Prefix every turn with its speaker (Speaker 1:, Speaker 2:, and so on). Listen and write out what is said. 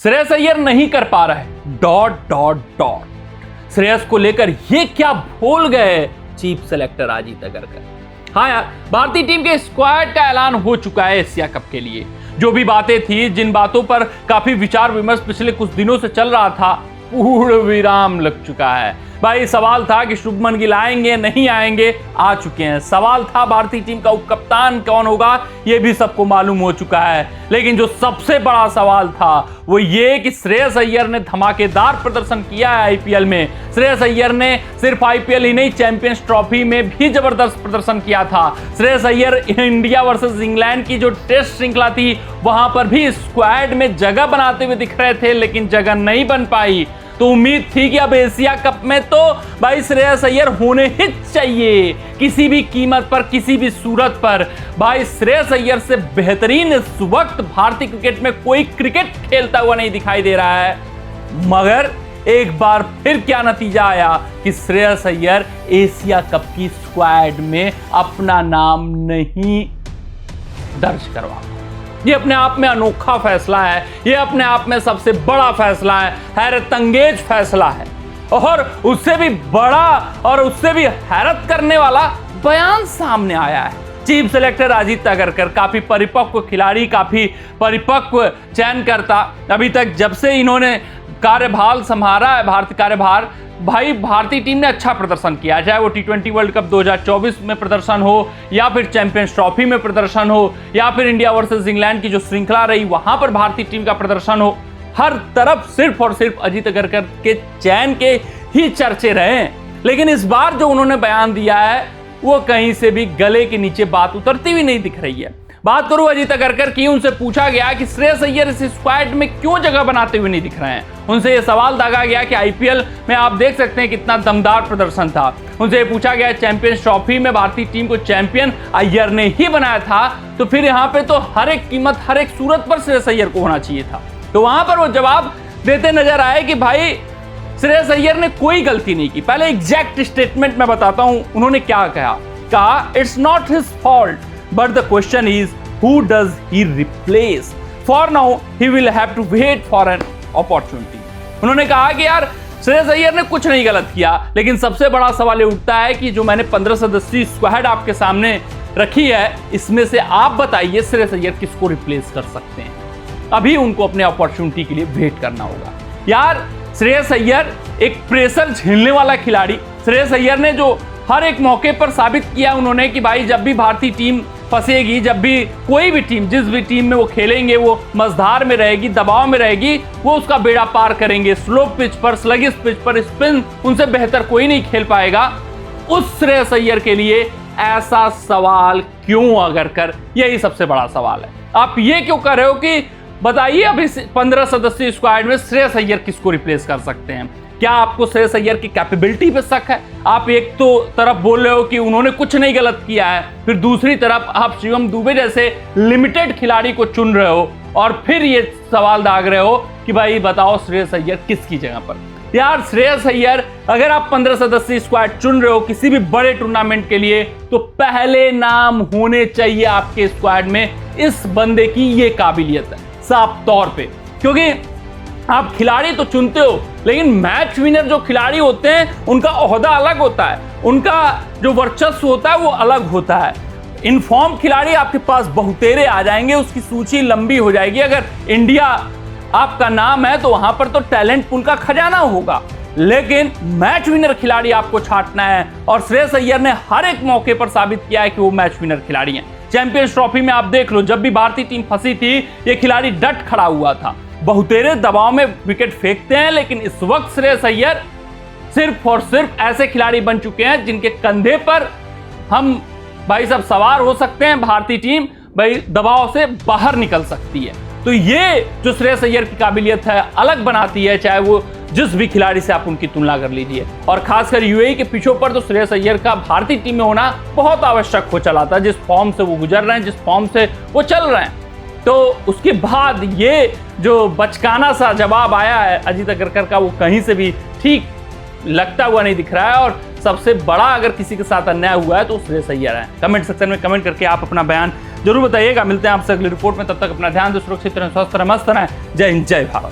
Speaker 1: श्रेयस अय्यर नहीं कर पा रहे डॉट। श्रेयस को लेकर ये क्या भूल गए चीफ सेलेक्टर अजीत अग्रकर। हाँ यार, भारतीय टीम के स्क्वाड का ऐलान हो चुका है एशिया कप के लिए। जो भी बातें थी, जिन बातों पर काफी विचार विमर्श पिछले कुछ दिनों से चल रहा था, पूर्ण विराम लग चुका है। भाई सवाल था कि शुभमन गिल आएंगे नहीं आएंगे, आ चुके हैं। सवाल था भारतीय टीम का उप कप्तान कौन होगा, ये भी सबको मालूम हो चुका है। लेकिन जो सबसे बड़ा सवाल था वो ये कि श्रेयस अय्यर ने धमाकेदार प्रदर्शन किया है आईपीएल में। श्रेयस अय्यर ने सिर्फ आईपीएल ही नहीं, चैंपियंस ट्रॉफी में भी जबरदस्त प्रदर्शन किया था। Shreyas Iyer India versus England की जो टेस्ट श्रृंखला थी वहां पर भी स्क्वाड में जगह बनाते हुए दिख रहे थे, लेकिन जगह नहीं बन पाई। तो उम्मीद थी कि अब एशिया कप में तो भाई श्रेयस अय्यर होने ही चाहिए, किसी भी कीमत पर, किसी भी सूरत पर। भाई श्रेयस अय्यर से बेहतरीन इस वक्त भारतीय क्रिकेट में कोई क्रिकेट खेलता हुआ नहीं दिखाई दे रहा है। मगर एक बार फिर क्या नतीजा आया कि श्रेयस अय्यर एशिया कप की स्क्वाड में अपना नाम नहीं दर्ज करवा। ये अपने आप में अनोखा फैसला है, ये अपने आप में सबसे बड़ा फैसला है, हैरतअंगेज फैसला है। और उससे भी बड़ा और उससे भी हैरत करने वाला बयान सामने आया है। चीफ सेलेक्टर अजीत अग्रकर काफी परिपक्व खिलाड़ी, काफी परिपक्व चयनकर्ता। अभी तक जब से इन्होंने कार्यभार संभाला है, भारतीय कार्यभार, भाई भारतीय टीम ने अच्छा प्रदर्शन किया, चाहे वो T20 वर्ल्ड कप 2024 में प्रदर्शन हो, या फिर चैंपियंस ट्रॉफी में प्रदर्शन हो, या फिर इंडिया वर्सेस इंग्लैंड की जो श्रृंखला रही वहां पर भारतीय टीम का प्रदर्शन हो। हर तरफ सिर्फ और सिर्फ अजीत अग्रकर के चयन के ही चर्चे रहे। लेकिन इस बार जो उन्होंने बयान दिया है वो कहीं से भी गले के नीचे बात उतरती हुई नहीं दिख रही है। बात करूं अजीत अग्रकर की, उनसे पूछा गया कि श्रेयस अय्यर इस स्क्वाड में क्यों जगह बनाते हुए नहीं दिख रहे हैं। उनसे यह सवाल दागा गया कि आईपीएल में आप देख सकते हैं कितना दमदार प्रदर्शन था। उनसे पूछा गया चैंपियंस ट्रॉफी में भारतीय टीम को चैंपियन अय्यर ने ही बनाया था, तो फिर यहाँ पे तो हर एक कीमत, हर एक सूरत पर श्रेयस अय्यर को होना चाहिए था। तो वहां पर वो जवाब देते नजर आए कि भाई श्रेयस अय्यर ने कोई गलती नहीं की। पहले एग्जैक्ट स्टेटमेंट मैं बताता हूं उन्होंने क्या कहा, it's not his fault but the question is who does he replace? For now he will have to wait for an opportunity। उन्होंने कहा कि यार श्रेयस अय्यर ने कुछ नहीं गलत किया, लेकिन सबसे बड़ा सवाल ये उठता है कि जो मैंने 15 सदस्यीय स्क्वाड आपके सामने रखी है, इसमें से आप बताइए श्रेयस अय्यर किसको रिप्लेस कर सकते हैं। अभी उनको अपने अपॉर्चुनिटी के लिए वेट करना होगा। यार श्रेयस अय्यर एक प्रेशर झेलने वाला खिलाड़ी। श्रेयस अय्यर ने जो हर एक मौके पर साबित किया उन्होंने कि भाई जब भी भारतीय टीम फंसेगी, जब भी कोई भी टीम, जिस भी टीम में वो खेलेंगे, वो मझधार में रहेगी, दबाव में रहेगी, वो उसका बेड़ा पार करेंगे। स्लो पिच पर, स्लगिश पिच पर, स्पिन उनसे बेहतर कोई नहीं खेल पाएगा। उस श्रेयस अय्यर के लिए ऐसा सवाल क्यों अग्रकर, यही सबसे बड़ा सवाल है। आप ये क्यों कर रहे हो कि बताइए अभी 15 सदस्यीय स्क्वाड में श्रेयस अय्यर किसको रिप्लेस कर सकते हैं। क्या आपको श्रेयस अय्यर की कैपेबिलिटी पे शक है? आप एक तो तरफ बोल रहे हो कि उन्होंने कुछ नहीं गलत किया है, फिर दूसरी तरफ आप शिवम दुबे जैसे लिमिटेड खिलाड़ी को चुन रहे हो और फिर ये सवाल दाग रहे हो कि भाई बताओ श्रेयस अय्यर किसकी जगह पर। यार श्रेयस अय्यर, अगर आप 15 सदस्यीय स्क्वाड चुन रहे हो किसी भी बड़े टूर्नामेंट के लिए, तो पहले नाम होने चाहिए आपके स्क्वाड में इस बंदे की ये काबिलियत है, साफ तौर पे। क्योंकि आप खिलाड़ी तो चुनते हो, लेकिन मैच विनर जो खिलाड़ी होते हैं उनका ओहदा अलग होता है, उनका जो वर्चस्व होता है वो अलग होता है। इनफॉर्म खिलाड़ी आपके पास बहुतेरे आ जाएंगे, उसकी सूची लंबी हो जाएगी। अगर इंडिया आपका नाम है तो वहां पर तो टैलेंट पूल का खजाना होगा, लेकिन मैच विनर खिलाड़ी आपको छांटना है। और श्रेयस अय्यर ने हर एक मौके पर साबित किया है कि वो मैच विनर खिलाड़ी हैं। चैंपियंस ट्रॉफी में आप देख लो, जब भी भारतीय टीम फंसी थी ये खिलाड़ी डट खड़ा हुआ था। बहुतेरे दबाव में विकेट फेंकते हैं, लेकिन इस वक्त श्रेयस अय्यर सिर्फ और सिर्फ ऐसे खिलाड़ी बन चुके हैं जिनके कंधे पर हम भाई सब सवार हो सकते हैं। भारतीय टीम भाई दबाव से बाहर निकल सकती है। तो ये जो श्रेयस अय्यर की काबिलियत है अलग बनाती है, चाहे वो जिस भी खिलाड़ी से आप उनकी तुलना कर लीजिए। और खासकर यूएई के पिचों पर तो श्रेयस अय्यर का भारतीय टीम में होना बहुत आवश्यक हो चला था। जिस फॉर्म से वो गुजर रहे हैं, जिस फॉर्म से वो चल रहे हैं, तो उसके बाद ये जो बचकाना सा जवाब आया है अजीत अग्रकर का, वो कहीं से भी ठीक लगता हुआ नहीं दिख रहा है। और सबसे बड़ा अगर किसी के साथ अन्याय हुआ है तो श्रेयस अय्यर है। कमेंट सेक्शन में कमेंट करके आप अपना बयान जरूर बताइएगा। मिलते हैं आपसे अगली रिपोर्ट में, तब तक अपना ध्यान दो, सुरक्षित रहें, स्वस्थ रहें, मस्त रहें। जय हिंद, जय भारत।